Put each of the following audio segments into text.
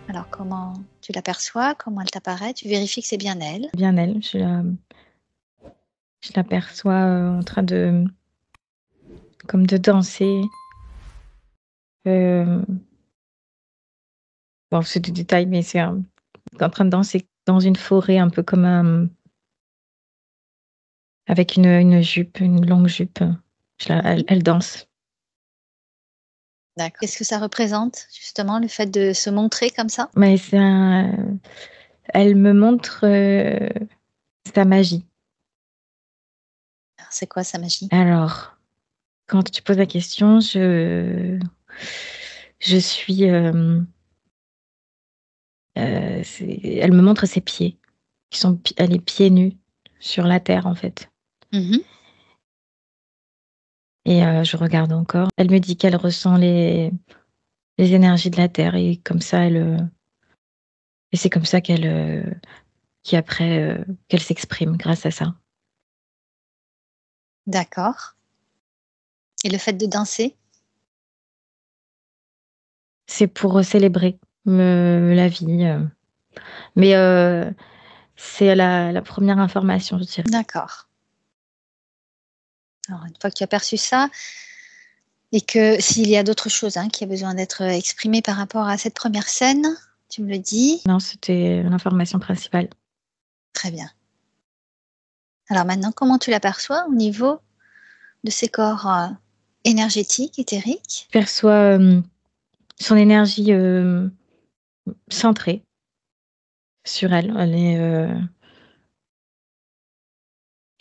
Alors comment tu l'aperçois? Comment elle t'apparaît? Tu vérifies que c'est bien elle? Bien elle, je l'aperçois, en train de comme de danser. Hem, bon, c'est des détails, mais en train de danser dans une forêt un peu comme, avec une jupe, une longue jupe. Elle Mmh. elle danse. D'accord. Qu'est-ce que ça représente justement le fait de se montrer comme ça? Mais elle me montre, sa magie. Alors c'est quoi sa magie? Alors, quand tu poses la question, je suis, elle me montre ses pieds, elle est pieds nus sur la terre, en fait. Mmh. Et je regarde encore. Elle me dit qu'elle ressent les énergies de la terre et comme ça et c'est comme ça qu'après, qu'elle s'exprime grâce à ça. D'accord, et le fait de danser? C'est pour, célébrer la vie, mais c'est la 1re information, je dirais. D'accord. Alors une fois que tu as perçu ça et que s'il y a d'autres choses, hein, qui a besoin d'être, exprimées par rapport à cette première scène, tu me le dis? Non, c'était l'information principale. Très bien. Alors maintenant, comment tu l'aperçois au niveau de ses corps, énergétiques, éthériques? Je perçois, son énergie, centrée sur elle. Elle est,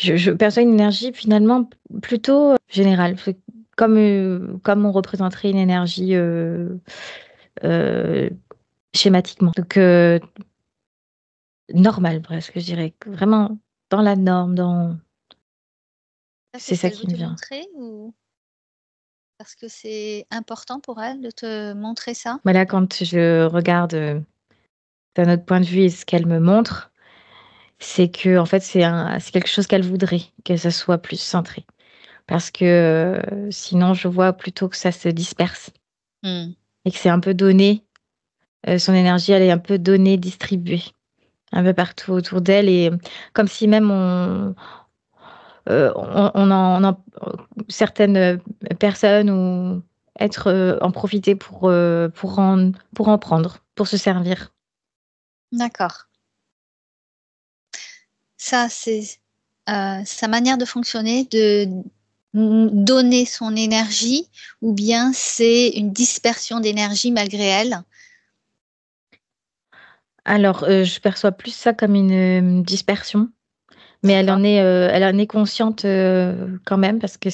je perçois une énergie finalement plutôt, générale. C'est comme on représenterait une énergie, heu, schématiquement. Donc normale presque, je dirais. Vraiment dans la norme, Ça, c'est c'est ce ça qu'elle veut qui me te vient. montrer ou parce que c'est important pour elle de te montrer ça? Mais là, quand je regarde, d'un autre point de vue et ce qu'elle me montre, c'est qu'en fait, c'est quelque chose qu'elle voudrait, que ça soit plus centré. Parce que, sinon je vois plutôt que ça se disperse Mmh. et que c'est un peu donné, son énergie, elle est un peu donnée, distribuée, un peu partout autour d'elle et comme si même on en certaines, personnes ou êtres, en profitaient pour en prendre, pour se servir. D'accord. Ça, c'est sa manière de fonctionner, de donner son énergie ou bien c'est une dispersion d'énergie malgré elle? Alors, je perçois plus ça comme une, dispersion, mais D'accord, elle en est consciente, quand même parce que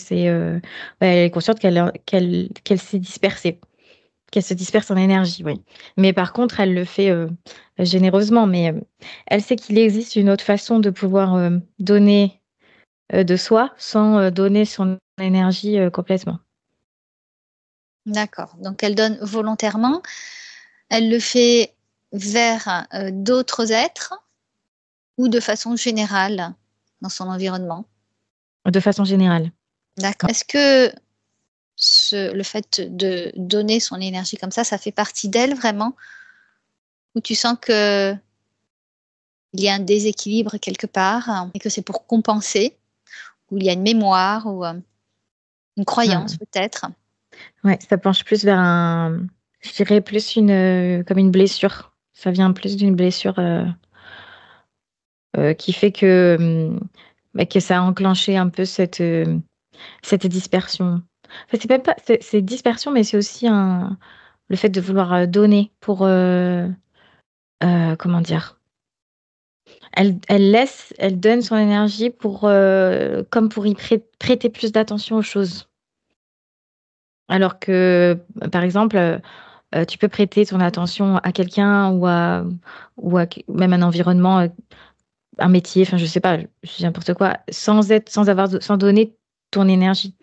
elle est consciente qu'elle s'est dispersée. Qu'elle se disperse en énergie, oui. Mais par contre, elle le fait, généreusement, mais, elle sait qu'il existe une autre façon de pouvoir, donner, de soi sans, donner son énergie, complètement. d'accord. Donc elle donne volontairement. Elle le fait vers, d'autres êtres ou de façon générale dans son environnement? De façon générale. D'accord. Est-ce que le fait de donner son énergie comme ça fait partie d'elle vraiment? Ou tu sens qu'il y a un déséquilibre quelque part, et que c'est pour compenser? Ou il y a une mémoire ou, une croyance Mmh. peut-être? Ouais, ça penche plus vers je dirais plus comme une blessure. Ça vient plus d'une blessure, qui fait que, que ça a enclenché un peu cette dispersion. Enfin, c'est même pas c'est dispersion, mais c'est aussi le fait de vouloir, donner pour, comment dire? Elle donne son énergie pour, comme pour y prêter plus d'attention aux choses. Alors que, par exemple, tu peux prêter ton attention à quelqu'un ou à même un environnement, un métier, enfin je sais pas, je dis n'importe quoi, sans donner ton énergie.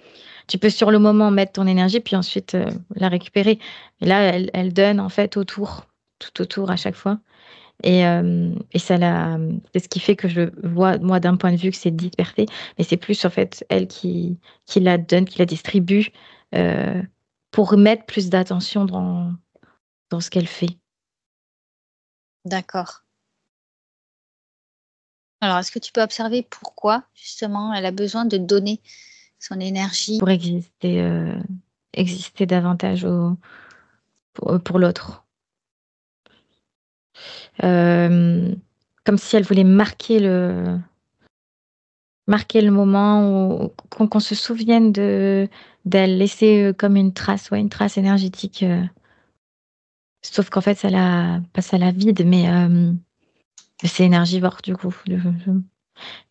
Tu peux sur le moment mettre ton énergie, puis ensuite, la récupérer. Et là, elle donne en fait autour, tout autour à chaque fois et c'est ce qui fait que je vois moi d'un point de vue que c'est dispersé, mais c'est plus en fait elle qui la donne, qui la distribue, heu, pour mettre plus d'attention dans ce qu'elle fait. D'accord. Alors, est-ce que tu peux observer pourquoi, justement, elle a besoin de donner son énergie? Pour exister davantage pour l'autre. Comme si elle voulait marquer le moment, ou qu'on se souvienne d'elle, laisser comme une trace, ouais, une trace énergétique. Sauf qu'en fait, pas ça la vide, mais c'est énergivore du coup.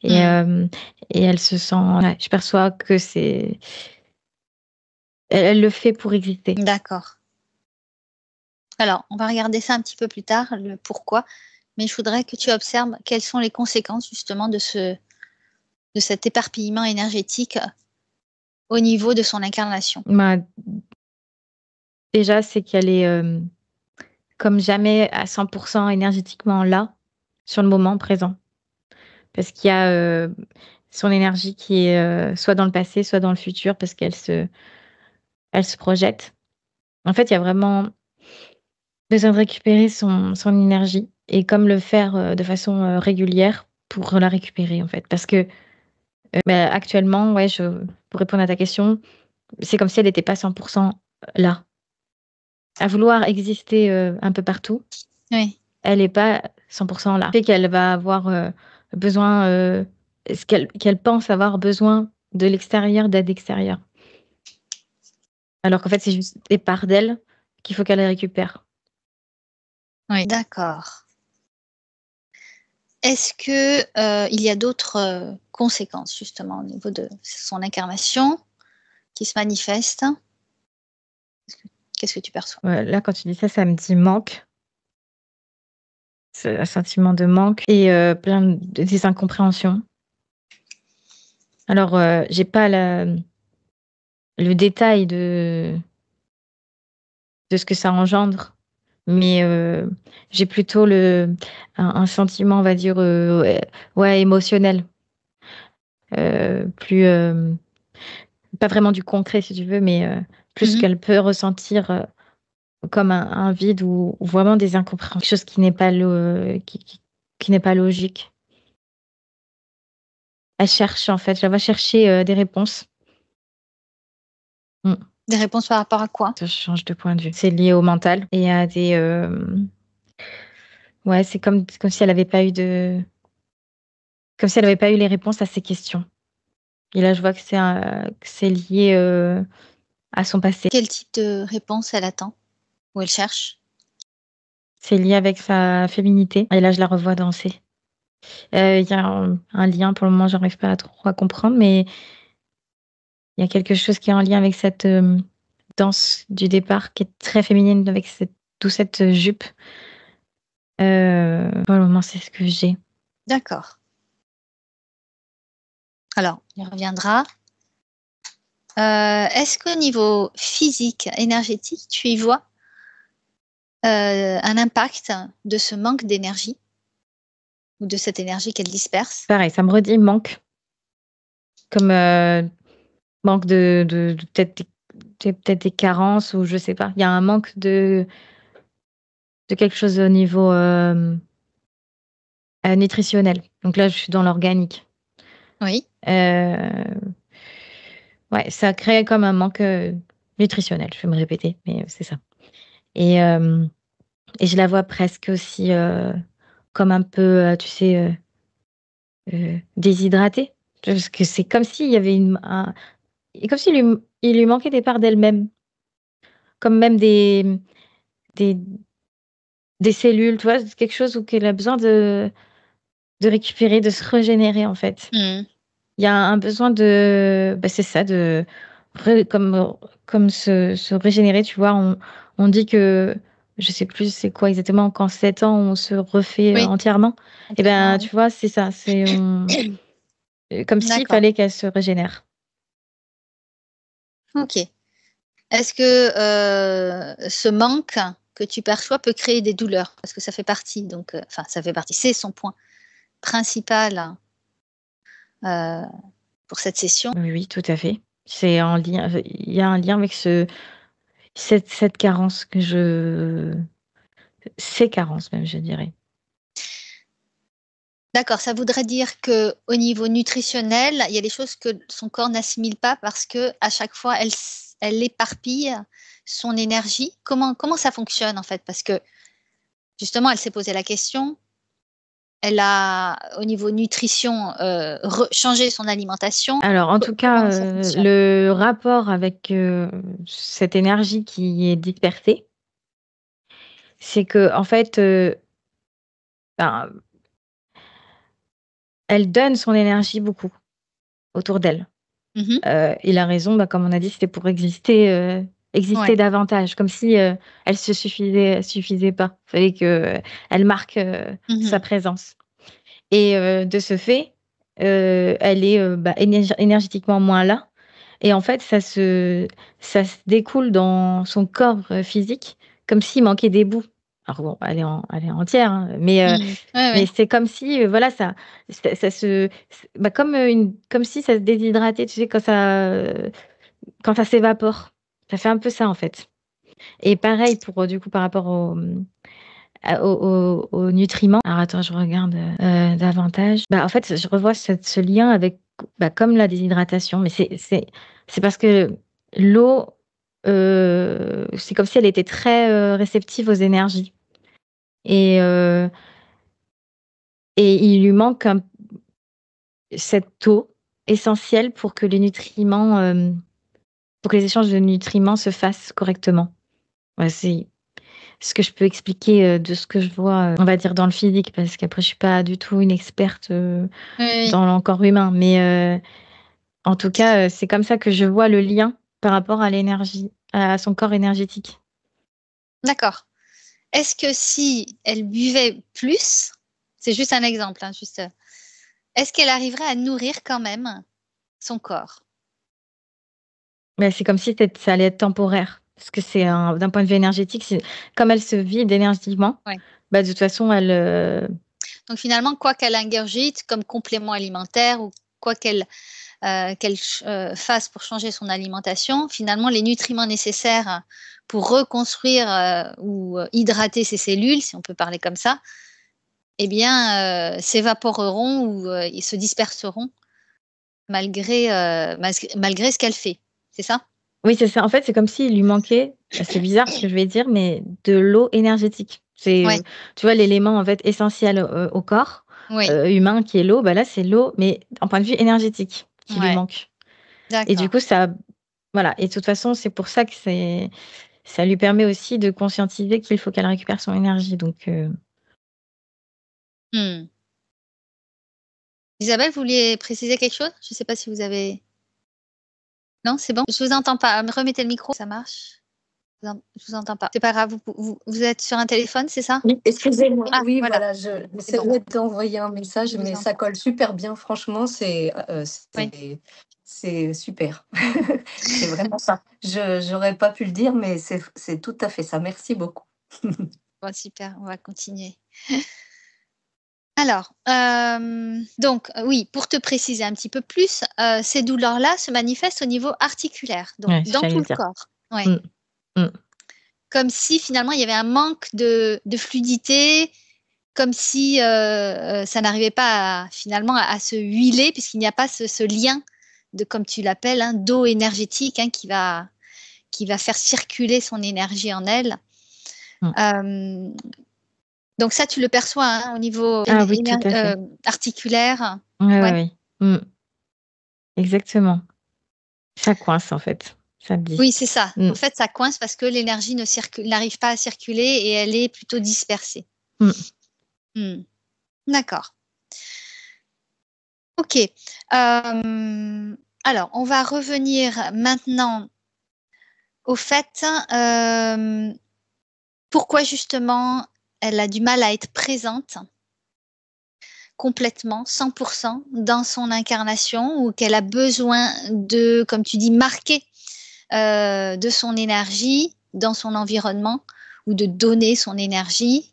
Et, Hmm. et elle se sent. Ouais, je perçois que elle le fait pour exister. D'accord. Alors, on va regarder ça un petit peu plus tard, le pourquoi, mais je voudrais que tu observes quelles sont les conséquences justement de cet éparpillement énergétique au niveau de son incarnation. Bah, déjà, c'est qu'elle est comme jamais à 100% énergétiquement là, sur le moment présent. Parce qu'il y a son énergie qui est soit dans le passé, soit dans le futur, parce elle se projette. En fait, il y a vraiment besoin de récupérer son énergie et comme le faire de façon régulière pour la récupérer, en fait. Parce que actuellement, ouais, pour répondre à ta question, c'est comme si elle n'était pas 100% là. À vouloir exister un peu partout, Oui, elle n'est pas 100% là. Fait qu'elle va avoir besoin, qu'elle pense avoir besoin de l'extérieur, d'aide extérieure. Alors qu'en fait, c'est juste des parts d'elle qu'il faut qu'elle récupère. oui. D'accord. Est-ce que il y a d'autres conséquences justement au niveau de son incarnation qui se manifestent? Qu'est-ce que tu perçois? Ouais, là, quand tu dis ça, ça me dit manque. C'est un sentiment de manque et des incompréhensions. Alors, j'ai pas le détail de ce que ça engendre, mais j'ai plutôt un sentiment, on va dire, ouais, émotionnel. Plus, pas vraiment du concret, si tu veux, mais plus Mhm. qu'elle peut ressentir comme un vide ou vraiment des incompréhensions, quelque chose qui n'est pas, qui n'est pas logique. Elle cherche, en fait, elle va chercher des réponses. Mm. Des réponses par rapport à quoi? Ça change de point de vue. C'est lié au mental et à des. Ouais, c'est comme si elle n'avait pas eu comme si elle n'avait pas eu les réponses à ses questions. Et là, je vois que c'est lié à son passé. Quel type de réponse elle attend ou elle cherche? C'est lié avec sa féminité. Et là, je la revois danser. Il y a un lien, pour le moment, j'arrive pas trop à comprendre, mais il y a quelque chose qui est en lien avec cette danse du départ qui est très féminine, avec toute cette jupe. Pour le moment, c'est ce que j'ai. D'accord. Alors, on y reviendra. Est-ce qu'au niveau physique, énergétique, tu y vois un impact de ce manque d'énergie ou de cette énergie qu'elle disperse? Pareil, ça me redit manque. Comme manque de peut-être des carences ou je sais pas. Il y a un manque de quelque chose au niveau nutritionnel. Donc là, je suis dans l'organique. Oui, Euh, ouais, ça crée comme un manque nutritionnel. Je vais me répéter, mais c'est ça. Et, euh, et je la vois presque aussi comme un peu, tu sais, déshydratée. Parce que c'est comme s'il y avait comme il lui manquait des parts d'elle-même. Comme même des, des cellules, tu vois, c'est quelque chose où qu'elle a besoin de récupérer, de se régénérer en fait. mmh, Il y a un besoin c'est ça, comme se régénérer, tu vois. On dit que, je sais plus c'est quoi exactement, qu'en 7 ans, on se refait oui, entièrement. Et entièrement, ben, oui. tu vois, c'est ça, comme s'il D'accord, fallait qu'elle se régénère. OK. Est-ce que ce manque que tu perçois peut créer des douleurs? Parce que ça fait partie donc, enfin ça fait partie, c'est son point principal, heu, pour cette session. Oui, oui, tout à fait. C'est en lien, il y a un lien avec cette carence ces carences même, je dirais. D'accord, ça voudrait dire qu'au niveau nutritionnel, il y a des choses que son corps n'assimile pas parce qu'à chaque fois, elle éparpille son énergie. Comment ça fonctionne en fait? Parce que justement, elle s'est posé la question, elle a, au niveau nutrition, changé son alimentation. Alors, en tout cas, Comment ça fonctionne? le rapport avec cette énergie qui est dispersée, c'est que en fait, ben, elle donne son énergie beaucoup autour d'elle. Mhm. Et la raison, comme on a dit, c'était pour exister Ouais. davantage, comme si elle suffisait pas. Il fallait que elle marque sa Mhm. présence. Et de ce fait, elle est énergétiquement moins là. Et en fait, ça se découle dans son corps physique, comme s'il manquait des bouts. Alors bon, elle est entière, hein, Mhm. Ouais, mais ouais. c'est comme si, voilà, ça comme si ça se déshydratait, tu sais, quand ça s'évapore. Ça fait un peu ça, en fait. Et pareil pour, du coup, par rapport aux nutriments. Alors attends, je regarde davantage. En fait, je revois ce lien avec, comme la déshydratation, mais c'est parce que l'eau, c'est comme si elle était très réceptive aux énergies. Et, euh, et il lui manque cette eau essentielle pour que pour que les échanges de nutriments se fassent correctement. Ouais, c'est ce que je peux expliquer de ce que je vois, on va dire dans le physique, parce qu'après je suis pas du tout une experte Oui, oui. dans le corps humain, mais en tout cas, c'est comme ça que je vois le lien par rapport à l'énergie, à son corps énergétique. D'accord. Est-ce que si elle buvait plus, c'est juste un exemple, hein, juste, est-ce qu'elle arriverait à nourrir quand même son corps? Mais c'est comme si ça allait être temporaire, parce que d'un point de vue énergétique, comme elle se vide énergétiquement, Ouais. de toute façon, elle. Donc finalement, quoi qu'elle ingurgite comme complément alimentaire ou quoi qu'elle fasse pour changer son alimentation, finalement, les nutriments nécessaires pour reconstruire ou hydrater ses cellules, si on peut parler comme ça, eh bien, s'évaporeront ou ils se disperseront malgré ce qu'elle fait. C'est ça? Oui, c'est ça. En fait, c'est comme s'il lui manquait, c'est bizarre ce que je vais dire, mais de l'eau énergétique. C'est, Ouais, tu vois, l'élément en fait essentiel au corps oui, humain qui est l'eau. Là, c'est l'eau, mais en point de vue énergétique qui lui ouais, manque. Et du d'accord. coup, ça, voilà. Et de toute façon, c'est pour ça que ça lui permet aussi de conscientiser qu'il faut qu'elle récupère son énergie. Donc, Hmm. Isabelle, vous vouliez préciser quelque chose? Je ne sais pas si vous avez... Non, c'est bon? Je vous entends pas. Remettez le micro, ça marche? Je vous entends pas. C'est pas grave, vous êtes sur un téléphone, c'est ça? Oui, excusez-moi. Ah, Oui, voilà, voilà, c'est bon, j'essayais d'envoyer un message, je vous mais ça entends. colle super bien. Franchement, Oui, c'est super. C'est vraiment ça. Je j'aurais pas pu le dire, mais c'est tout à fait ça. Merci beaucoup. bon, super, on va continuer. Alors, donc, oui, pour te préciser un petit peu plus, ces douleurs-là se manifestent au niveau articulaire, donc ouais, dans j'allais tout le le dire. corps. Ouais. Mm, mm. Comme si finalement il y avait un manque de fluidité, comme si ça n'arrivait pas finalement à se huiler, puisqu'il n'y a pas ce lien de, comme tu l'appelles, hein, d'eau énergétique hein, qui va faire circuler son énergie en elle. Mm. Euh, donc ça, tu le perçois hein, au niveau Ah oui, tout à fait. articulaire. Ouais, ouais, Ouais. ouais. Mm. Exactement. Ça coince en fait. Ça te dit. Oui, c'est ça. Mm, En fait, ça coince parce que l'énergie n'arrive pas à circuler et elle est plutôt dispersée. mm. Hmm. D'accord. Ok. Alors, on va revenir maintenant au fait pourquoi justement elle a du mal à être présente complètement, 100% dans son incarnation ou qu'elle a besoin de, comme tu dis, marquer de son énergie dans son environnement ou de donner son énergie.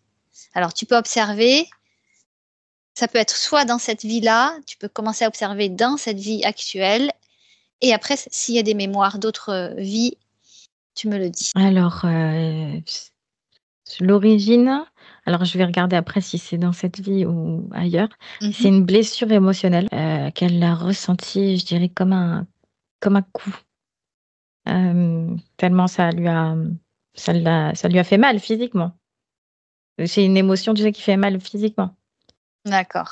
Alors, tu peux observer, ça peut être soit dans cette vie-là, tu peux commencer à observer dans cette vie actuelle, et après, s'il y a des mémoires d'autres vies, tu me le dis. Alors, l'origine. Alors, je vais regarder après si c'est dans cette vie ou ailleurs. C'est Mhm. une blessure émotionnelle qu'elle a ressentie, je dirais, comme un coup. Tellement ça lui a fait mal physiquement. C'est une émotion, tu sais, qui fait mal physiquement. D'accord.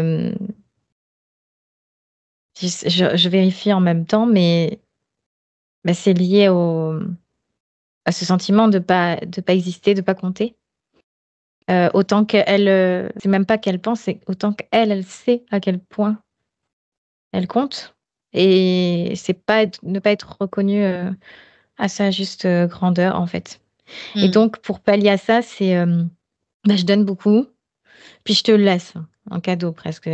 Je vérifie en même temps, mais c'est lié à ce sentiment de pas exister, de pas compter. Autant qu'elle, c'est même pas qu'elle pense, c'est autant qu'elle, elle sait à quel point elle compte. Et c'est pas ne pas être reconnue à sa juste grandeur, en fait. Et Hmm. donc, pour pallier à ça, c'est je donne beaucoup, puis je te le laisse en cadeau presque.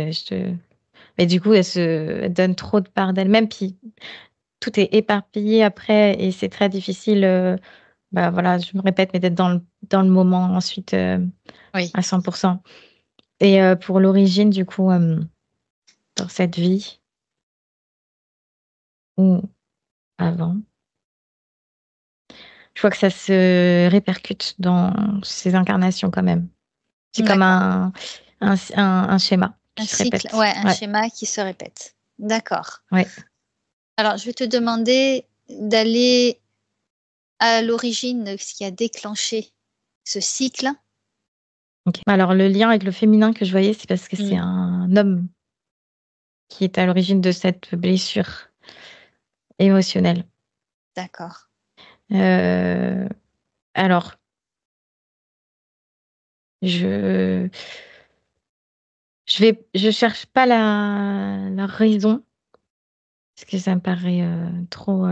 Mais du coup, elle donne trop de part d'elle-même, puis tout est éparpillé après, et c'est très difficile. Voilà, je me répète, mais d'être dans le moment ensuite Oui. à 100%. Et pour l'origine, du coup, dans cette vie ou avant, je vois que ça se répercute dans ces incarnations quand même. C'est comme D'accord. un schéma Un qui se cycle, répète. ouais, un Ouais, schéma qui se répète. D'accord. ouais. Alors, je vais te demander d'aller à l'origine de ce qui a déclenché ce cycle. Ok. Alors, le lien avec le féminin que je voyais, c'est parce que c'est Hmm. un homme qui est à l'origine de cette blessure émotionnelle. D'accord. Euh, alors, je je cherche pas la raison parce que ça me paraît trop.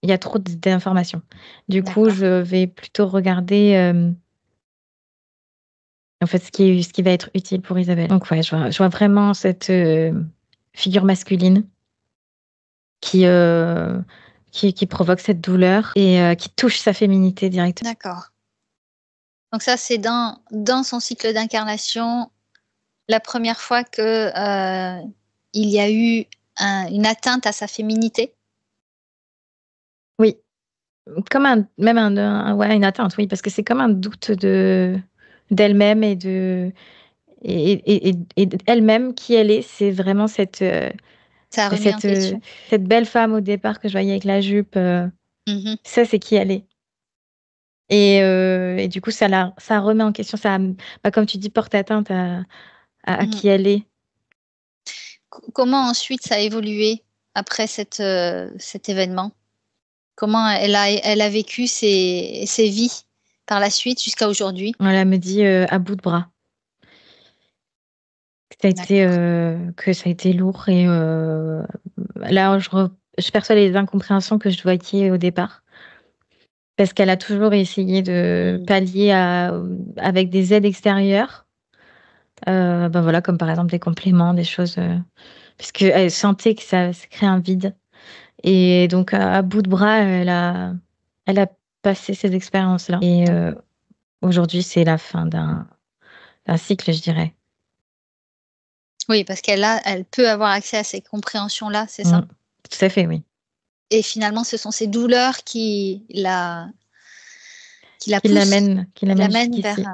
Il y a trop d'informations. Du coup, D'accord. je vais plutôt regarder en fait ce qui va être utile pour Isabelle. Donc ouais, je vois vraiment cette figure masculine qui, euh, qui provoque cette douleur et qui touche sa féminité directement. D'accord. Donc ça, c'est dans son cycle d'incarnation, la première fois que il y a eu une atteinte à sa féminité. Oui, comme même ouais, une atteinte, oui, parce que c'est comme un doute d'elle-même et d'elle-même qui elle est. C'est vraiment Ça a remis en cette, question. cette belle femme au départ que je voyais avec la jupe. Mhm. Ça, c'est qui elle est. Et du coup, ça remet en question, comme tu dis, porte atteinte à Mhm. qui elle est. Comment ensuite ça a évolué après cet événement? Comment elle a vécu ses vies par la suite jusqu'à aujourd'hui? Elle me dit à bout de bras. D'accord. Que ça a été lourd. Et là, je perçois les incompréhensions que je voyais au départ. Parce qu'elle a toujours essayé de Mm. pallier avec des aides extérieures. Voilà, comme par exemple des compléments, des choses. Parce qu'elle sentait que ça crée un vide. Et donc, à bout de bras, elle a passé ces expériences-là. Et aujourd'hui, c'est la fin d'un cycle, je dirais. Oui, parce elle peut avoir accès à ces compréhensions-là, c'est Mm. ça? Tout à fait, oui. Et finalement, ce sont ces douleurs qui la poussent, Qui qui l'amène l'amènent vers jusqu'ici.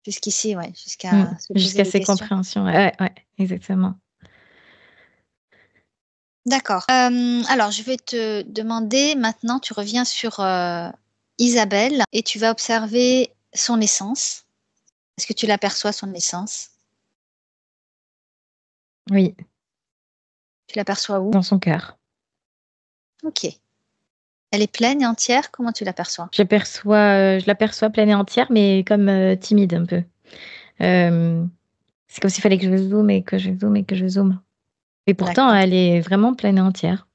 jusqu'ici, ouais, Mm. jusqu'à se poser Jusqu'à des ces questions. compréhensions. Ouais, ouais, exactement. D'accord. Alors, je vais te demander maintenant, tu reviens sur Isabelle et tu vas observer son essence. Est-ce que tu l'aperçois, son essence? Oui, Tu l'aperçois où? dans son cœur. Ok. Elle est pleine et entière? Comment tu l'aperçois? Je l'aperçois pleine et entière, mais comme timide un peu. Euh, c'est comme s'il fallait que je zoome et que je zoome et que je zoome. Et pourtant, D'accord. elle est vraiment pleine et entière.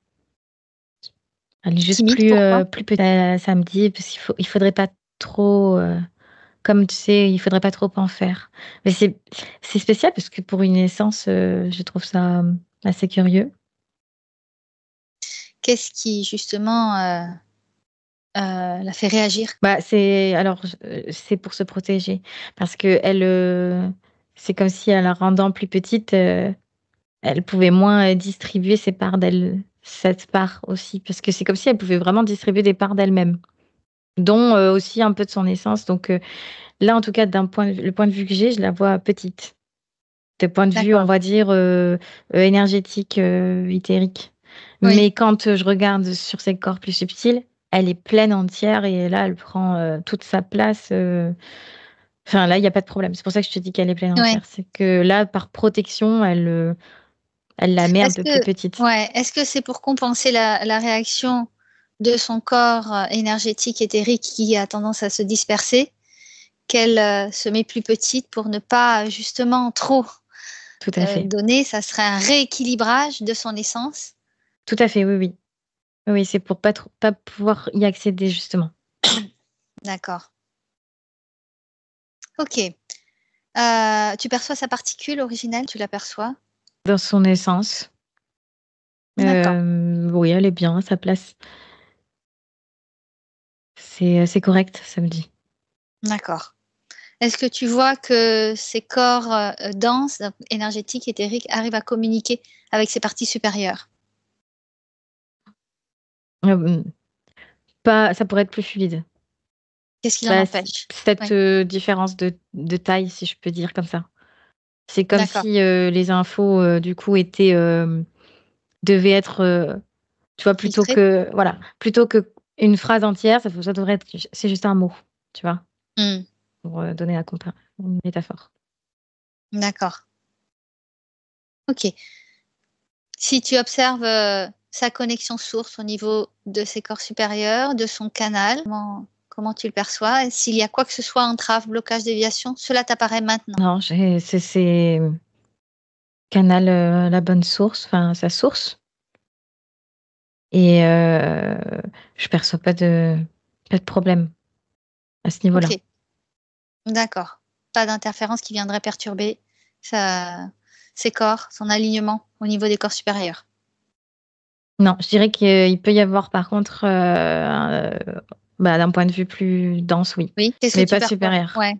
Elle est juste Timide, pourquoi? plus petite. Ça me dit, parce il faudrait pas trop, comme tu sais, il faudrait pas trop en faire. Mais c'est spécial parce que pour une naissance, je trouve ça assez curieux. Qu'est-ce qui, justement, la fait réagir? C'est pour se protéger parce que c'est comme si, en la rendant plus petite, elle pouvait moins distribuer ses parts d'elle, cette part aussi, parce que c'est comme si elle pouvait vraiment distribuer des parts d'elle-même. dont aussi un peu de son essence. Donc là, en tout cas, le point de vue que j'ai, je la vois petite. De point de vue, on D'accord. va dire, énergétique, éthérique. Oui. Mais quand je regarde sur ses corps plus subtils, elle est pleine entière et là, elle prend toute sa place. Enfin, là, il n'y a pas de problème. C'est pour ça que je te dis qu'elle est pleine Oui. entière. C'est que là, par protection, elle la met un Est-ce peu plus que, petite. ouais, est-ce que c'est pour compenser la réaction de son corps énergétique éthérique qui a tendance à se disperser, qu'elle se met plus petite pour ne pas justement trop Tout à fait. donner? Ça serait un rééquilibrage de son essence. Tout à fait, oui, oui. Oui, c'est pour pas pouvoir y accéder, justement. D'accord. Ok. Tu perçois sa particule originelle, tu l'aperçois? Dans son essence. D'accord. Oui, elle est bien à sa place. C'est correct, ça me dit. D'accord. Est-ce que tu vois que ces corps denses, énergétiques, éthériques, arrivent à communiquer avec ses parties supérieures? Euh, Pas, ça pourrait être plus fluide. Qu'est-ce qui l'en Bah, empêche? cette Oui, différence de taille, si je peux dire comme ça. C'est comme d'accord. si les infos, du coup, devaient être, tu vois, Filtré? plutôt que une phrase entière, ça devrait être, c'est juste un mot, tu vois, Hmm, pour donner une métaphore. d'accord. Ok. Si tu observes sa connexion source au niveau de ses corps supérieurs, de son canal, comment tu le perçois? Et s'il y a quoi que ce soit, entrave, blocage, déviation, cela t'apparaît maintenant. Non, c'est canal la bonne source, enfin, sa source. Et je perçois pas de problème à ce niveau-là. Ok, d'accord. Pas d'interférence qui viendrait perturber ses corps, son alignement au niveau des corps supérieurs. Non, je dirais qu'il peut y avoir par contre, d'un point de vue plus dense, oui, Oui, qu'est-ce que mais tu pas perçois? supérieur. Ouais,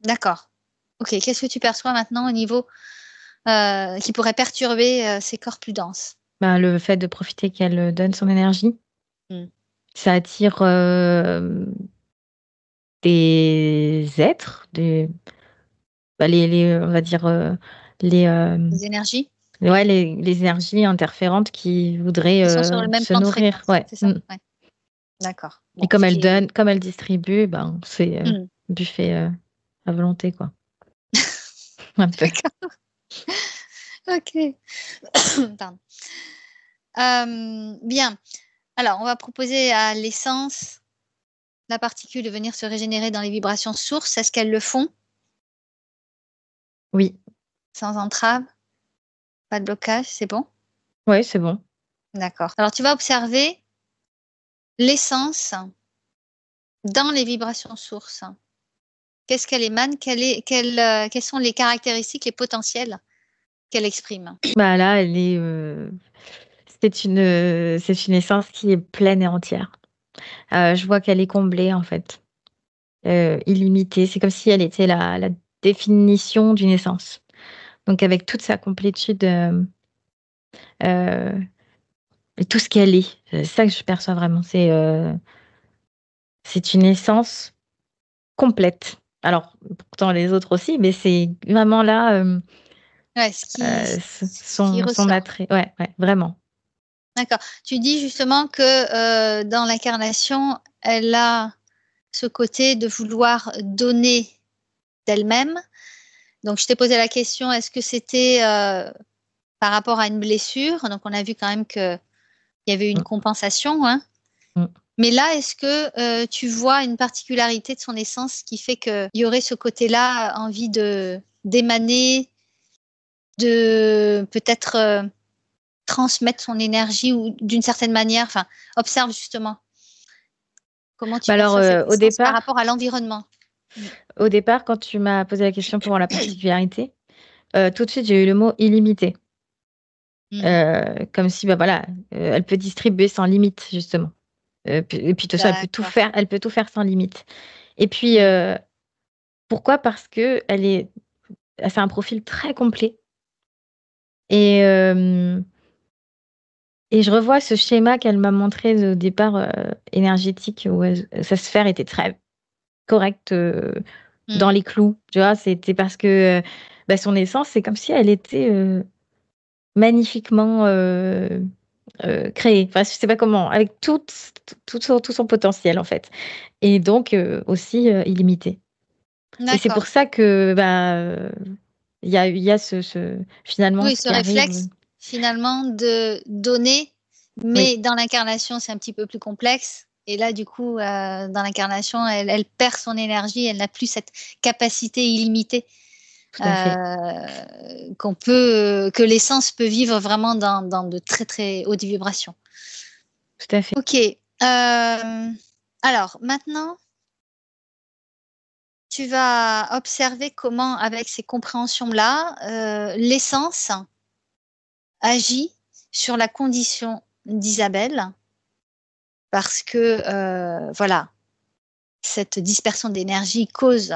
d'accord. Ok, qu'est-ce que tu perçois maintenant au niveau qui pourrait perturber ces corps plus denses? Le fait de profiter qu'elle donne son énergie, Hmm. ça attire des êtres, on va dire, les, Les énergies ouais, les énergies interférentes qui voudraient qui sont sur le même se plan de nourrir. fréquence, Ouais. c'est ça? Mm. Ouais, d'accord. Et Bon, comme ce elle qui est. donne, comme elle distribue, ben, c'est Hmm. buffet à volonté, quoi. Un peu. D'accord. Ok. Pardon. Bien. Alors, on va proposer à l'essence, la particule, de venir se régénérer dans les vibrations sources. Est-ce qu'elles le font Oui, sans entrave? Pas de blocage, c'est bon? ouais, c'est bon. D'accord. Alors, tu vas observer l'essence dans les vibrations sources. Qu'est-ce qu'elle émane? Quelles sont les caractéristiques, les potentiels qu'elle exprime? Là, c'est une essence qui est pleine et entière. Je vois qu'elle est comblée, en fait, illimitée. C'est comme si elle était la définition d'une essence. Donc, avec toute sa complétude, euh, et tout ce qu'elle est. C'est ça que je perçois vraiment. C'est une essence complète. Alors, pourtant les autres aussi, mais c'est vraiment là Ouais, ce qui son ressort. attrait. Ouais, ouais, vraiment. D'accord. Tu dis justement que dans l'incarnation, elle a ce côté de vouloir donner d'elle-même. Donc, je t'ai posé la question, est-ce que c'était par rapport à une blessure? Donc, on a vu quand même qu'il y avait une Mm, compensation, hein. mm. Mais là, est-ce que tu vois une particularité de son essence qui fait qu'il y aurait ce côté-là, envie d'émaner, de peut-être transmettre son énergie ou d'une certaine manière, enfin, observe justement comment tu Alors, perçois cette essence par rapport à l'environnement. Mm. au départ, quand tu m'as posé la question pour la particularité, tout de suite, j'ai eu le mot illimité. Mm. Comme si, bah voilà, elle peut distribuer sans limite, justement. Et puis, de toute façon, D'accord. elle peut tout faire sans limite. Et puis, Mm. pourquoi? Parce que c'est un profil très complet. Et Et je revois ce schéma qu'elle m'a montré au départ, énergétique, où sa sphère était très correcte, dans les clous. Tu vois? C'était parce que, son essence, c'est comme si elle était, magnifiquement, créée. Enfin, je sais pas comment, avec tout son potentiel, en fait. Et donc, aussi, illimitée. Et c'est D'accord. pour ça que, il y a finalement Oui, ce ce qui arrive. réflexe, finalement, de donner, Oui, mais dans l'incarnation, c'est un petit peu plus complexe. Et là, du coup, dans l'incarnation, elle perd son énergie, elle n'a plus cette capacité illimitée tout à fait. que l'essence peut vivre vraiment dans de très très hautes vibrations. Tout à fait. Ok. Alors maintenant, tu vas observer comment, avec ces compréhensions-là, l'essence agit sur la condition d'Isabelle, parce que voilà, cette dispersion d'énergie cause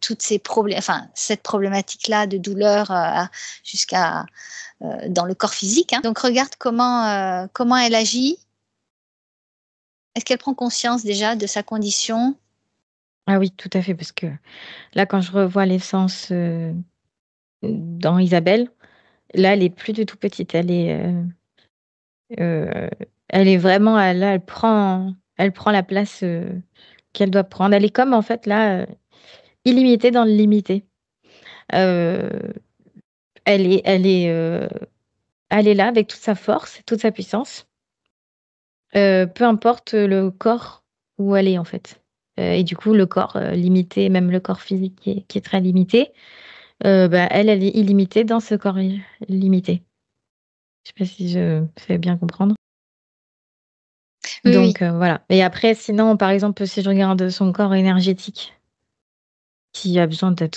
toutes ces problèmes, enfin cette problématique-là de douleur jusqu'à dans le corps physique. Hein. Donc regarde comment elle agit. Est-ce qu'elle prend conscience déjà de sa condition? Ah oui, tout à fait, parce que là, quand je revois l'essence, dans Isabelle, là, elle est plus du tout petite. Heu, elle est vraiment, là, elle prend la place, qu'elle doit prendre. Elle est comme, en fait, là, illimitée dans le limité. Heu, elle est là avec toute sa force, toute sa puissance, peu importe le corps où elle est, en fait. Et du coup, le corps, limité, même le corps physique qui est très limité, elle est illimitée dans ce corps limité. Je sais pas si je fais bien comprendre? Oui, oui. Donc voilà. Et après sinon, par exemple, si je regarde son corps énergétique qui a besoin de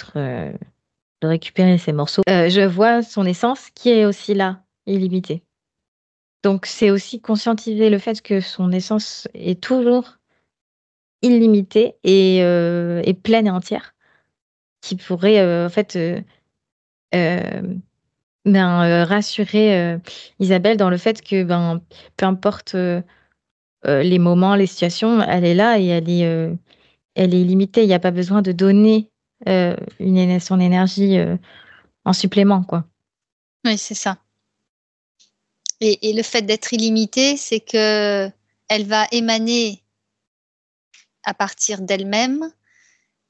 récupérer ses morceaux, je vois son essence qui est aussi là, illimitée. Donc c'est aussi conscientiser le fait que son essence est toujours illimitée et pleine et entière, qui pourrait, en fait, hem, rassurer, Isabelle dans le fait que, peu importe, les moments, les situations, elle est là et elle est illimitée. Il y a pas besoin de donner, son énergie, en supplément, quoi. Oui, c'est ça. Et le fait d'être illimitée, c'est que elle va émaner à partir d'elle-même,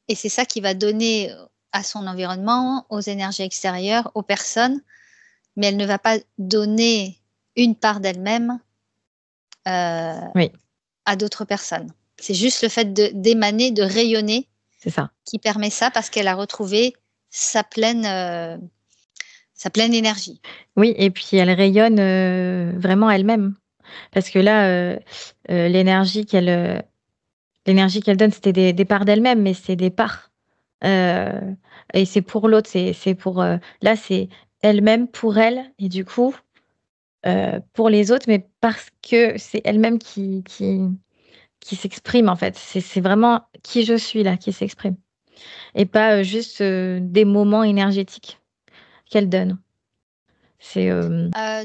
et c'est ça qui va donner à son environnement, aux énergies extérieures, aux personnes, mais elle ne va pas donner une part d'elle-même Oui, à d'autres personnes. C'est juste le fait d'émaner, de rayonner c'est ça. qui permet ça, parce qu'elle a retrouvé sa pleine énergie. Oui et puis elle rayonne, vraiment elle-même. Parce que là, l'énergie qu'elle donne, c'était des parts d'elle-même, mais c'est des parts. Heu et c'est pour l'autre, c'est pour, là, c'est elle-même pour elle et du coup, pour les autres, mais parce que c'est elle-même qui s'exprime, en fait. C'est vraiment qui je suis, là, qui s'exprime et pas, juste, des moments énergétiques qu'elle donne. C'est,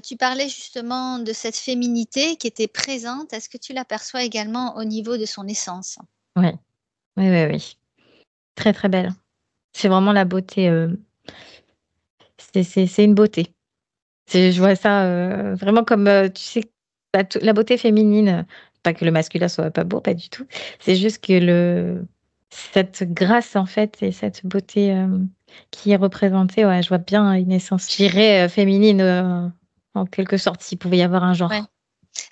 Tu parlais justement de cette féminité qui était présente. Est-ce que tu l'aperçois également au niveau de son essence? ouais. Oui, oui, oui. Très, très belle. C'est vraiment la beauté, c'est une beauté. Je vois ça, vraiment comme, tu sais, la beauté féminine, pas que le masculin soit pas beau, pas du tout. C'est juste que cette grâce, en fait, et cette beauté, qui est représentée, ouais, je vois bien une essence, je dirais, féminine, en quelque sorte, s'il pouvait y avoir un Ouais. genre.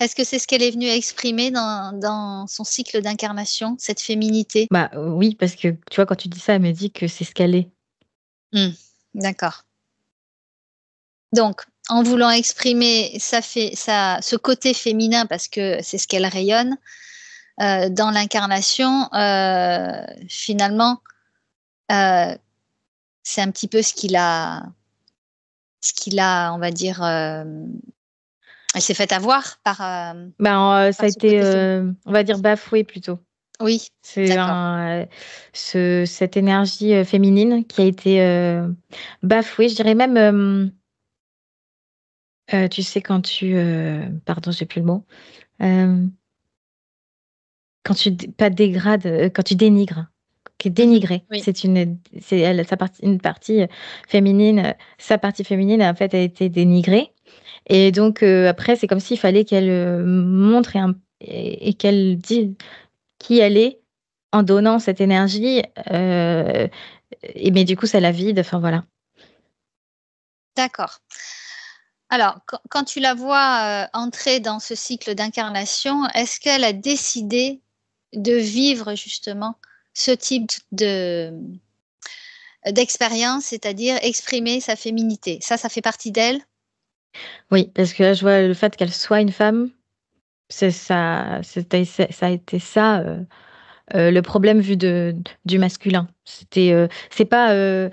Est-ce que c'est ce qu'elle est venue exprimer dans son cycle d'incarnation, cette féminité? Bah, oui, parce que, tu vois, quand tu dis ça, elle me dit que c'est ce qu'elle est. Mmh. D'accord. Donc, en voulant exprimer ce côté féminin, parce que c'est ce qu'elle rayonne, dans l'incarnation, finalement, heu, c'est un petit peu ce qu'il a, on va dire, elle s'est faite avoir Ben, ça par a ce été, côté féminin. on va dire bafoué plutôt. Oui, C'est d'accord. cette énergie, féminine qui a été, bafouée. Je dirais même, Tu sais, quand tu... pardon, j'ai plus le mot. Euh, quand tu pas dégrades, quand tu dénigres, qui est dénigré. Oui, Une partie féminine, sa partie féminine en fait a été dénigrée. Et donc après, c'est comme s'il fallait qu'elle montre et qu'elle dise qui elle est en donnant cette énergie. Et mais du coup, ça la vide. Enfin voilà. d'accord. Alors, quand tu la vois entrer dans ce cycle d'incarnation, est-ce qu'elle a décidé de vivre justement ce type d'expérience, c'est-à-dire exprimer sa féminité? Ça fait partie d'elle? Oui, parce que là, je vois le fait qu'elle soit une femme, c'est ça, ça a été ça. Le problème vu du masculin. C'est pas euh,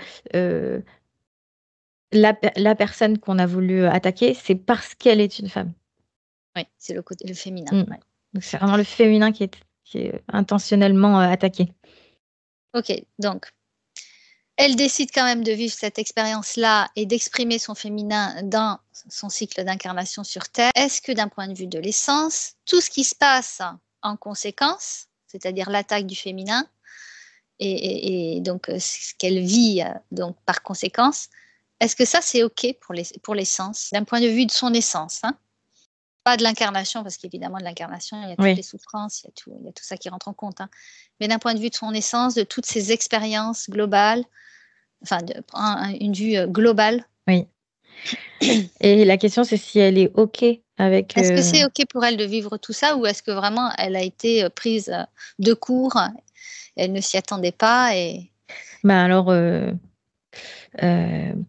la personne qu'on a voulu attaquer, c'est parce qu'elle est une femme. Oui, c'est le féminin. Mm. Ouais. Donc c'est vraiment le féminin qui est intentionnellement attaqué. Ok, donc elle décide quand même de vivre cette expérience-là et d'exprimer son féminin dans son cycle d'incarnation sur Terre. Est-ce que d'un point de vue de l'essence, tout ce qui se passe en conséquence, c'est-à-dire l'attaque du féminin, et donc ce qu'elle vit donc par conséquence, est-ce que ça c'est ok pour l'essence, d'un point de vue de son essence, hein? Pas de l'incarnation, parce qu'évidemment de l'incarnation, il y a toutes les souffrances, il y a tout ça qui rentre en compte, hein. Mais d'un point de vue de son essence, de toutes ces expériences globales, enfin une vue globale. Oui. Et la question, c'est si elle est OK avec... Est-ce que c'est ok pour elle de vivre tout ça, ou est-ce que vraiment elle a été prise de court, elle ne s'y attendait pas et... Ben alors,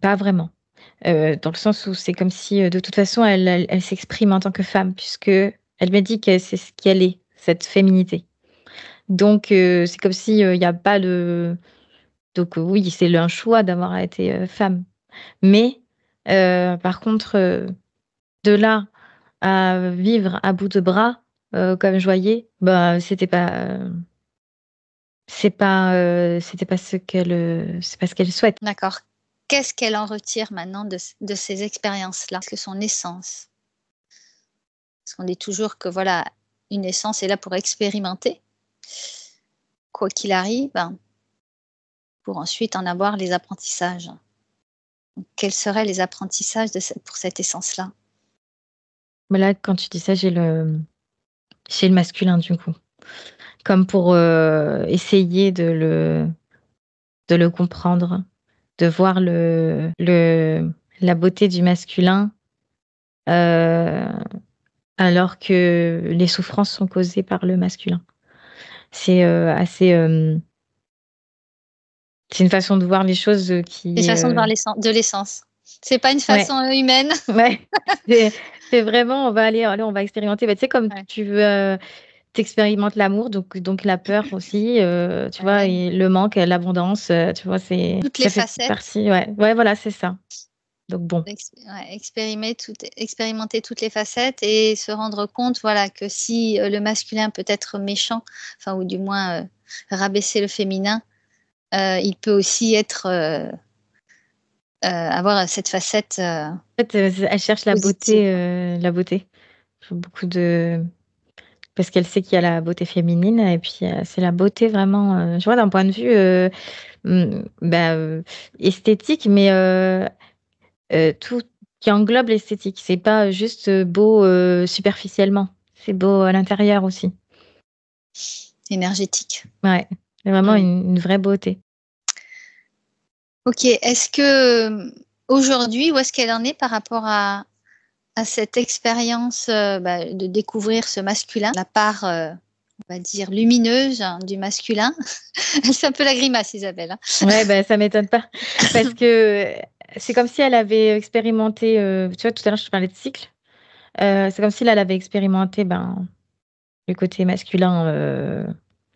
pas vraiment. Dans le sens où c'est comme si, de toute façon, elle s'exprime en tant que femme, puisque elle me dit que c'est ce qu'elle est, cette féminité. Donc, c'est comme si il n'y a pas de... Donc, oui, c'est un choix d'avoir été femme. Mais, par contre, de là à vivre à bout de bras, comme je voyais, bah, c'était pas c'est pas ce qu'elle souhaite. D'accord. Qu'est-ce qu'elle en retire maintenant de ces expériences-là? Est-ce que son essence? Parce qu'on dit toujours que voilà, une essence est là pour expérimenter, quoi qu'il arrive, pour ensuite en avoir les apprentissages. Donc, quels seraient les apprentissages pour cette essence-là? Mais là, quand tu dis ça, j'ai le masculin, du coup. Comme pour essayer de le comprendre, de voir la beauté du masculin, euh, alors que les souffrances sont causées par le masculin. C'est assez... c'est une façon de voir les choses C'est une qui... façon de voir de l'essence. C'est pas une Ouais, façon humaine. ouais. C'est vraiment, allez, on va expérimenter. Bah, tu sais, comme Ouais. tu veux, t'expérimentes l'amour, donc la peur aussi, tu vois, Ouais. et le manque, l'abondance, tu vois, Toutes les ça fait facettes. partie, ouais. Ouais, voilà, c'est ça. Donc bon. Expérimenter toutes les facettes et se rendre compte, voilà, que si le masculin peut être méchant, enfin, ou du moins rabaisser le féminin, il peut aussi être avoir cette facette En fait, elle cherche la positive. beauté, la beauté. Beaucoup de... Parce qu'elle sait qu'il y a la beauté féminine, et puis c'est la beauté vraiment, je vois, d'un point de vue bah, esthétique, mais tout qui englobe l'esthétique. C'est pas juste beau superficiellement, c'est beau à l'intérieur aussi. Énergétique. Ouais, c'est vraiment Mm. une vraie beauté. Ok, est-ce que aujourd'hui, où est-ce qu'elle en est par rapport à cette expérience de découvrir ce masculin, la part, on va dire, lumineuse, hein, du masculin? Elle fait un peu la grimace, Isabelle, hein. Ouais, bah, ça m'étonne pas. Parce que c'est comme si elle avait expérimenté, tu vois, tout à l'heure, je te parlais de cycle. C'est comme si là, elle avait expérimenté le côté masculin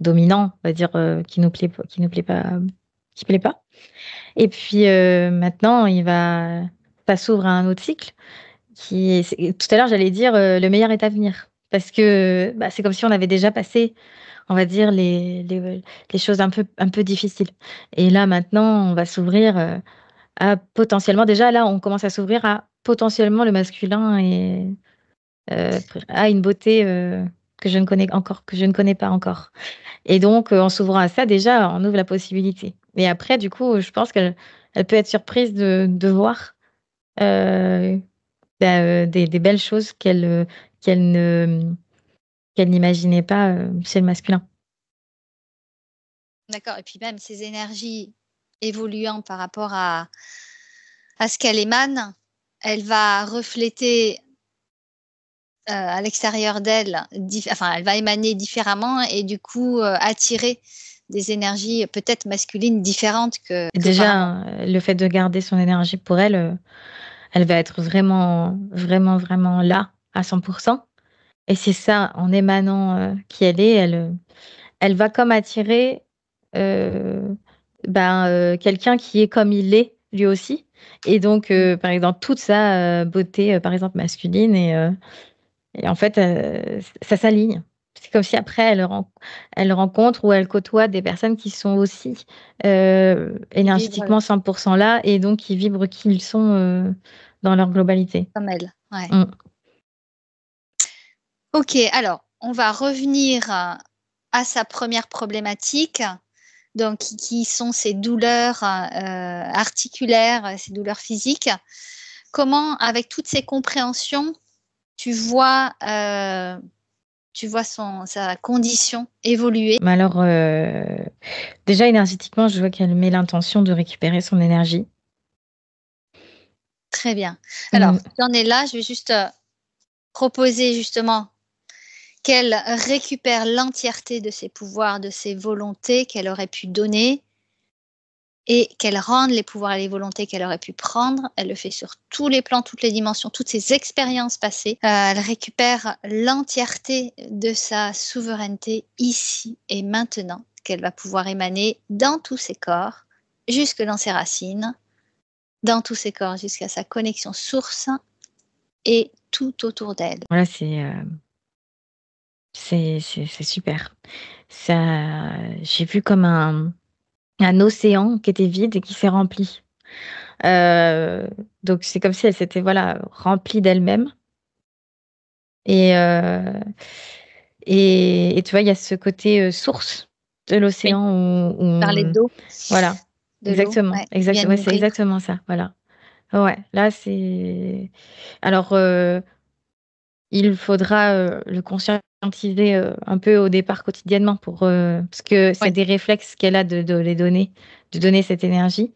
dominant, on va dire, qui plaît pas. Et puis maintenant, ça s'ouvre à un autre cycle tout à l'heure, j'allais dire le meilleur est à venir. Parce que bah, c'est comme si on avait déjà passé, on va dire, les choses un peu difficiles. Et là, maintenant, on va s'ouvrir à potentiellement, déjà, là, on commence à s'ouvrir à potentiellement le masculin a une beauté que je ne connais pas encore. Et donc, en s'ouvrant à ça, déjà, on ouvre la possibilité. Et après, du coup, je pense qu'elle peut être surprise de voir euh, des belles choses qu'elle ne, qu'elle n'imaginait pas chez le masculin. D'accord. Et puis même ces énergies évoluant par rapport à ce qu'elle émane, elle va refléter à l'extérieur d'elle, enfin, elle va émaner différemment et du coup attirer des énergies peut-être masculines différentes que Déjà, le fait de garder son énergie pour elle, elle va être vraiment, vraiment, vraiment là à 100%. Et c'est ça, en émanant qui elle est, elle va comme attirer quelqu'un qui est comme il est, lui aussi. Et donc, par exemple, toute sa beauté, par exemple, masculine. Et en fait, ça s'aligne. C'est comme si après, elle rencontre ou elle côtoie des personnes qui sont aussi énergétiquement 100% là et donc qui vibrent qui ils sont dans leur globalité. comme elle. Ouais. Mm. Ok, alors on va revenir à sa première problématique, donc qui sont ces douleurs articulaires, ces douleurs physiques. Comment, avec toutes ces compréhensions, tu vois sa condition évoluer? Mais alors, déjà énergétiquement, je vois qu'elle met l'intention de récupérer son énergie. Très bien. Alors, si on est là, je vais juste proposer justement qu'elle récupère l'entièreté de ses pouvoirs, de ses volontés qu'elle aurait pu donner et qu'elle rende les pouvoirs et les volontés qu'elle aurait pu prendre. Elle le fait sur tous les plans, toutes les dimensions, toutes ses expériences passées. Elle récupère l'entièreté de sa souveraineté ici et maintenant qu'elle va pouvoir émaner dans tous ses corps, jusque dans ses racines, dans tous ses corps jusqu'à sa connexion source et tout autour d'elle. Voilà, c'est super. J'ai vu comme un océan qui était vide et qui s'est rempli. Donc c'est comme si elle s'était remplie d'elle-même. Et tu vois, il y a ce côté source de l'océan où Parler d'eau. voilà, De exactement, l'eau, ouais, ouais, c'est exactement ça. Voilà. Ouais, là c'est. Alors, il faudra le conscientiser un peu au départ quotidiennement parce que c'est des réflexes qu'elle a de les donner, de donner cette énergie.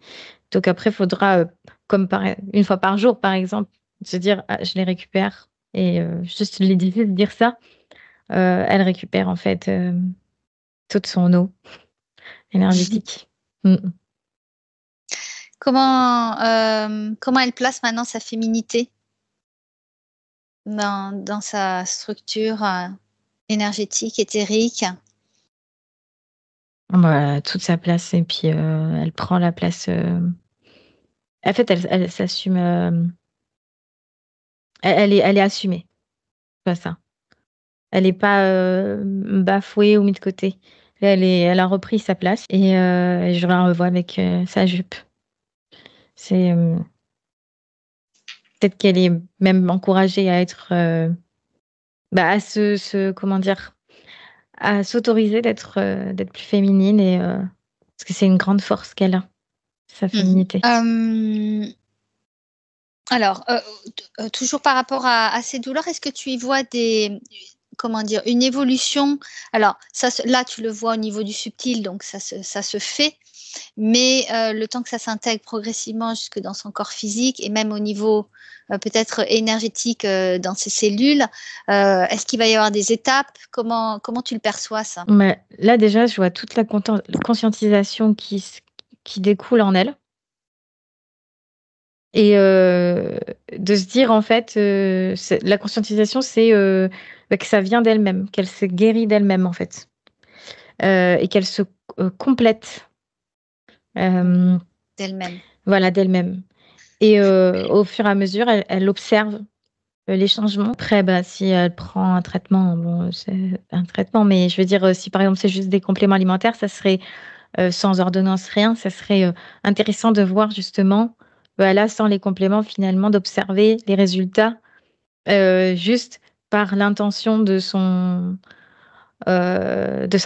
Donc après, il faudra, comme une fois par jour, par exemple, se dire ah, je les récupère. Et juste les dire ça, elle récupère en fait toute son eau énergétique. Comment elle place maintenant sa féminité dans sa structure énergétique, éthérique? Toute sa place et puis elle prend la place. En fait, elle s'assume. Elle est assumée. C'est pas ça. Elle n'est pas bafouée ou mise de côté. Là, elle a repris sa place et je la revois avec sa jupe. C'est peut-être qu'elle est même encouragée à être, comment dire, à s'autoriser d'être plus féminine et parce que c'est une grande force qu'elle a, sa féminité. Alors, toujours par rapport à ces douleurs, est-ce que tu y vois une évolution? Alors, là, tu le vois au niveau du subtil, donc ça se fait, mais le temps que ça s'intègre progressivement jusque dans son corps physique et même au niveau peut-être énergétique dans ses cellules, est-ce qu'il va y avoir des étapes? Comment tu le perçois, ça? Mais là, déjà, je vois toute la conscientisation qui découle en elle. Et de se dire, en fait, la conscientisation, c'est que ça vient d'elle-même, qu'elle se guérit d'elle-même, en fait. Et qu'elle se complète. D'elle-même. Voilà, d'elle-même. Et au fur et à mesure, elle observe les changements. Après, si elle prend un traitement, bon, c'est un traitement, mais je veux dire, si par exemple c'est juste des compléments alimentaires, ça serait sans ordonnance, rien. Ça serait intéressant de voir justement Là, sans les compléments, finalement, d'observer les résultats juste par l'intention de sa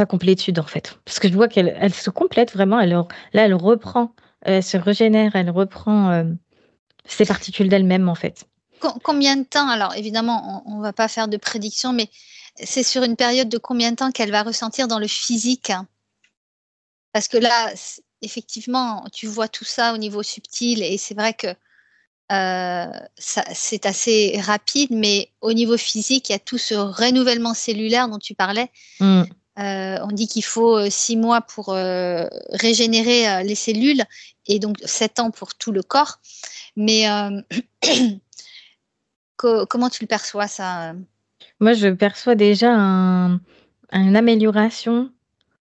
complétude, en fait. Parce que je vois qu'elle se complète vraiment. Là, elle reprend, elle se régénère, elle reprend ces particules d'elle-même, en fait. Combien de temps? Alors évidemment, on va pas faire de prédiction, mais c'est sur une période de combien de temps qu'elle va ressentir dans le physique? Parce que là, effectivement, tu vois tout ça au niveau subtil et c'est vrai que c'est assez rapide, mais au niveau physique, il y a tout ce renouvellement cellulaire dont tu parlais. On dit qu'il faut 6 mois pour régénérer les cellules et donc 7 ans pour tout le corps. Mais comment tu le perçois, ça? Moi, je perçois déjà une amélioration.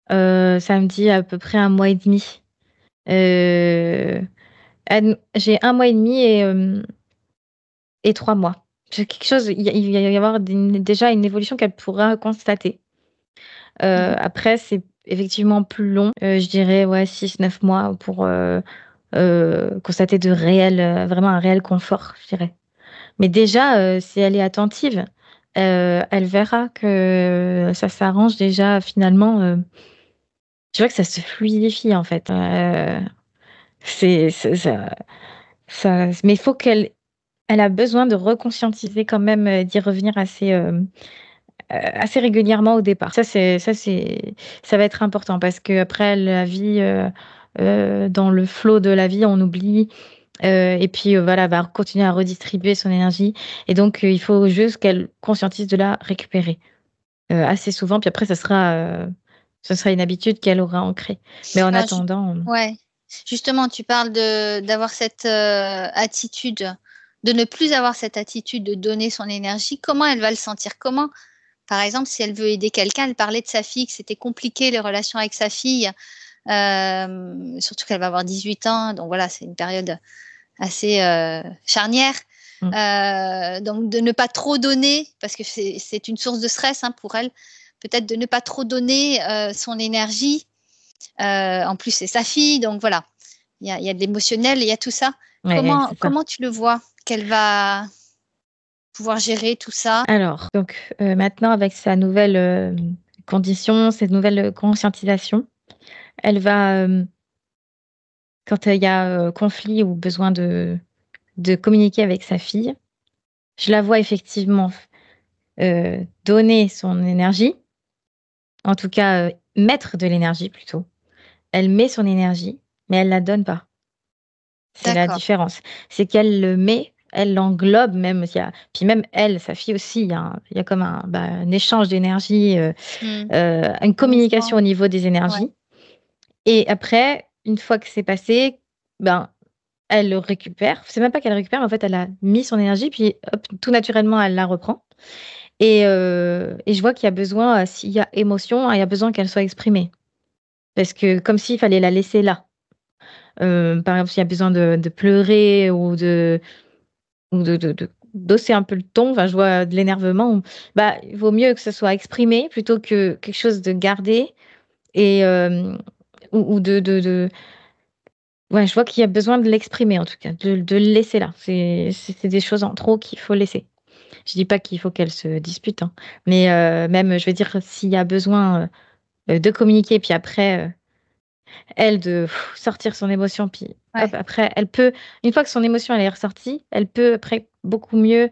Ça me dit à peu près 1 mois et demi. J'ai 1 mois et demi et 3 mois. J'ai quelque chose, il va y avoir déjà une évolution qu'elle pourra constater. Après, c'est effectivement plus long. Je dirais 6-9 mois pour constater vraiment un réel confort, je dirais. Mais déjà, si elle est attentive, elle verra que ça s'arrange déjà finalement. Je vois que ça se fluidifie en fait. Mais il faut elle a besoin de reconscientiser quand même, d'y revenir assez régulièrement au départ. Ça va être important parce qu'après la vie, dans le flot de la vie, on oublie. Et puis voilà, va continuer à redistribuer son énergie. Et donc, il faut juste qu'elle conscientise de la récupérer assez souvent. Puis après, ce sera une habitude qu'elle aura ancrée. Mais en Alors, attendant, ouais. Justement, tu parles d'avoir cette attitude, de ne plus avoir cette attitude de donner son énergie. Comment elle va le sentir? Comment, par exemple, si elle veut aider quelqu'un, elle parlait de sa fille, que c'était compliqué les relations avec sa fille, surtout qu'elle va avoir 18 ans. Donc voilà, c'est une période assez charnière. Donc de ne pas trop donner, parce que c'est une source de stress pour elle, peut-être de ne pas trop donner son énergie. En plus, c'est sa fille, donc voilà. Il y a de l'émotionnel, il y a tout ça. ouais, c'est ça. Comment tu le vois qu'elle va pouvoir gérer tout ça? Alors, donc maintenant, avec sa nouvelle condition, cette nouvelle conscientisation, elle va, quand il y a conflit ou besoin de communiquer avec sa fille, je la vois effectivement donner son énergie, en tout cas mettre de l'énergie plutôt. Elle met son énergie, mais elle la donne pas. C'est la D'accord. différence. C'est qu'elle le met, elle l'englobe même. Puis même elle, sa fille aussi, il y a comme un échange d'énergie, une communication au niveau des énergies. Et après, une fois que c'est passé, elle le récupère. C'est même pas qu'elle récupère, mais en fait, elle a mis son énergie, puis hop, tout naturellement, elle la reprend. Et je vois qu'il y a besoin, s'il y a émotion, il y a besoin qu'elle soit exprimée. Parce que comme s'il fallait la laisser là. Par exemple, s'il y a besoin de pleurer ou d'hausser un peu le ton, enfin, je vois de l'énervement, il vaut mieux que ce soit exprimé plutôt que quelque chose de gardé et ou ouais, je vois qu'il y a besoin de l'exprimer en tout cas, de le laisser là. C'est des choses en trop qu'il faut laisser. Je dis pas qu'il faut qu'elle se dispute, hein, mais même, je veux dire, s'il y a besoin, de communiquer, puis après, elle de sortir son émotion, puis hop, après, elle peut une fois que son émotion, elle est ressortie, elle peut après beaucoup mieux,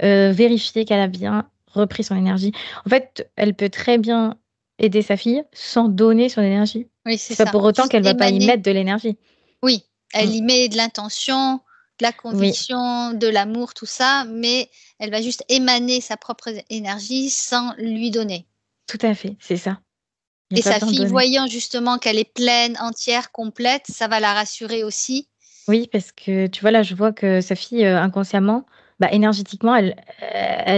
vérifier qu'elle a bien repris son énergie. En fait, elle peut très bien aider sa fille sans donner son énergie. Oui, c'est C'est pas ça. pour autant Juste qu'elle va pas y émaner. mettre de l'énergie. Oui, elle y met de l'intention, de la Oui, conviction, de l'amour, tout ça, mais elle va juste émaner sa propre énergie sans lui donner. tout à fait, c'est ça. Il y a Et pas sa besoin de fille, donner. voyant justement qu'elle est pleine, entière, complète, ça va la rassurer aussi. Oui, parce que tu vois, là, je vois que sa fille, inconsciemment, énergétiquement, elle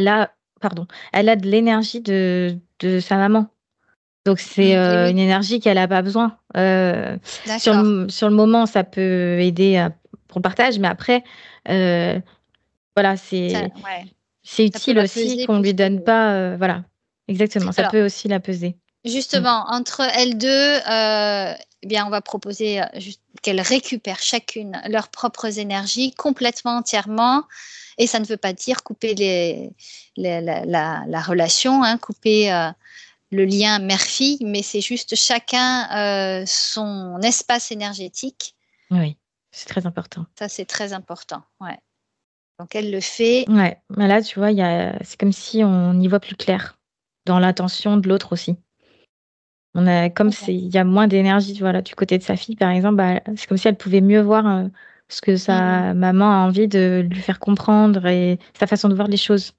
a de l'énergie de sa maman. Donc c'est, Et oui, une énergie qu'elle a pas besoin. d'accord. Sur le moment, ça peut aider pour le partage, mais après, voilà, Ça, c'est ça peut utile la aussi peser qu'on plus lui que. donne pas, voilà, exactement, ça Alors, peut aussi la peser. Mmh. justement, entre elles deux, eh bien, on va proposer juste qu'elles récupèrent chacune leurs propres énergies complètement, entièrement. Et ça ne veut pas dire couper la relation, hein, couper le lien mère-fille, mais c'est juste chacun son espace énergétique. Oui, c'est très important. Ça, c'est très important. Ouais. Donc, elle le fait. Ouais, mais là, tu vois, c'est comme si on y voit plus clair dans l'intention de l'autre aussi. Il y a moins d'énergie, tu vois, là, du côté de sa fille, par exemple, c'est comme si elle pouvait mieux voir ce que sa maman a envie de lui faire comprendre et sa façon de voir les choses.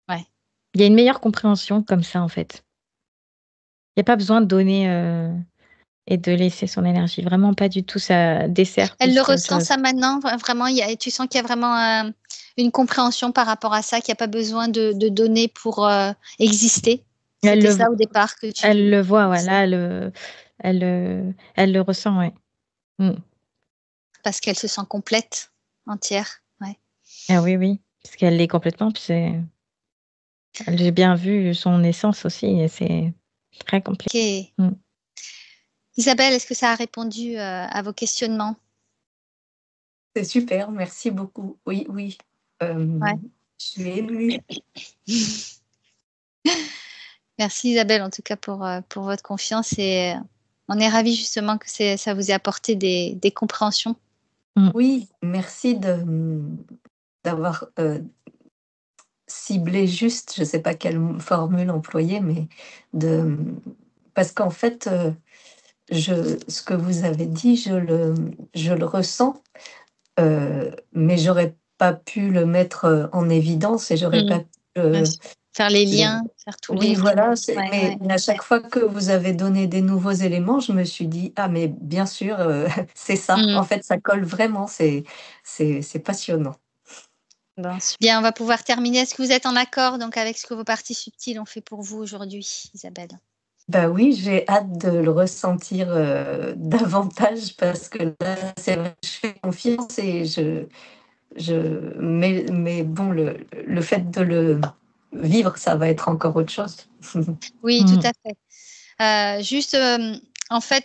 Ouais. Il y a une meilleure compréhension comme ça, en fait. Il n'y a pas besoin de donner et de laisser son énergie. Vraiment pas du tout, ça dessert. Elle plus le qu'autre ressent chose. ça maintenant, vraiment, tu sens qu'il y a vraiment une compréhension par rapport à ça, qu'il n'y a pas besoin de donner pour exister. C'était ça au départ que tu... Elle le voit, ouais, là, elle le ressent, ouais. Parce qu'elle se sent complète, entière, ouais. Ah oui, parce qu'elle l'est complètement, puis j'ai bien vu son essence aussi, et c'est très complet. Ok. Isabelle, est-ce que ça a répondu à vos questionnements? C'est super, merci beaucoup. Oui. Ouais. Je suis émue. Merci Isabelle, en tout cas pour votre confiance, et on est ravis justement que ça vous ait apporté des compréhensions. Oui, merci d'avoir ciblé juste, je ne sais pas quelle formule employer, mais parce qu'en fait, ce que vous avez dit, je le ressens, mais j'aurais pas pu le mettre en évidence et j'aurais pas pu faire les liens, faire tous les... Oui, voilà, Ouais. mais à chaque fois que vous avez donné des nouveaux éléments, je me suis dit: «Ah mais bien sûr, c'est ça». En fait, ça colle vraiment, c'est passionnant. Bon, bien, on va pouvoir terminer. Est-ce que vous êtes en accord donc avec ce que vos parties subtiles ont fait pour vous aujourd'hui, Isabelle? Bah oui, j'ai hâte de le ressentir, davantage parce que là, c'est vrai que je fais confiance et mais bon, le fait de le vivre, ça va être encore autre chose. Oui, tout à fait. Juste, en fait,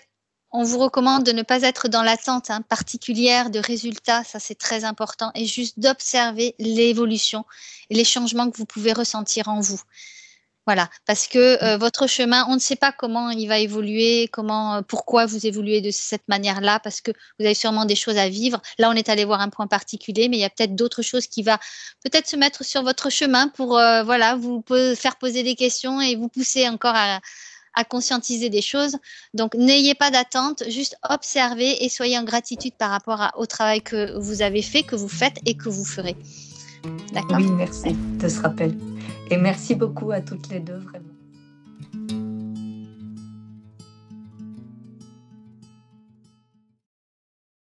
on vous recommande de ne pas être dans l'attente particulière de résultats, ça c'est très important, et juste d'observer l'évolution et les changements que vous pouvez ressentir en vous. Voilà, parce que votre chemin, on ne sait pas comment il va évoluer, pourquoi vous évoluez de cette manière-là, parce que vous avez sûrement des choses à vivre. Là, on est allé voir un point particulier, mais il y a peut-être d'autres choses qui va peut-être se mettre sur votre chemin pour vous faire poser des questions et vous pousser encore à conscientiser des choses. Donc, n'ayez pas d'attente, juste observez et soyez en gratitude par rapport au travail que vous avez fait, que vous faites et que vous ferez. D'accord ? Oui, merci de ce rappel et merci beaucoup à toutes les 2, vraiment.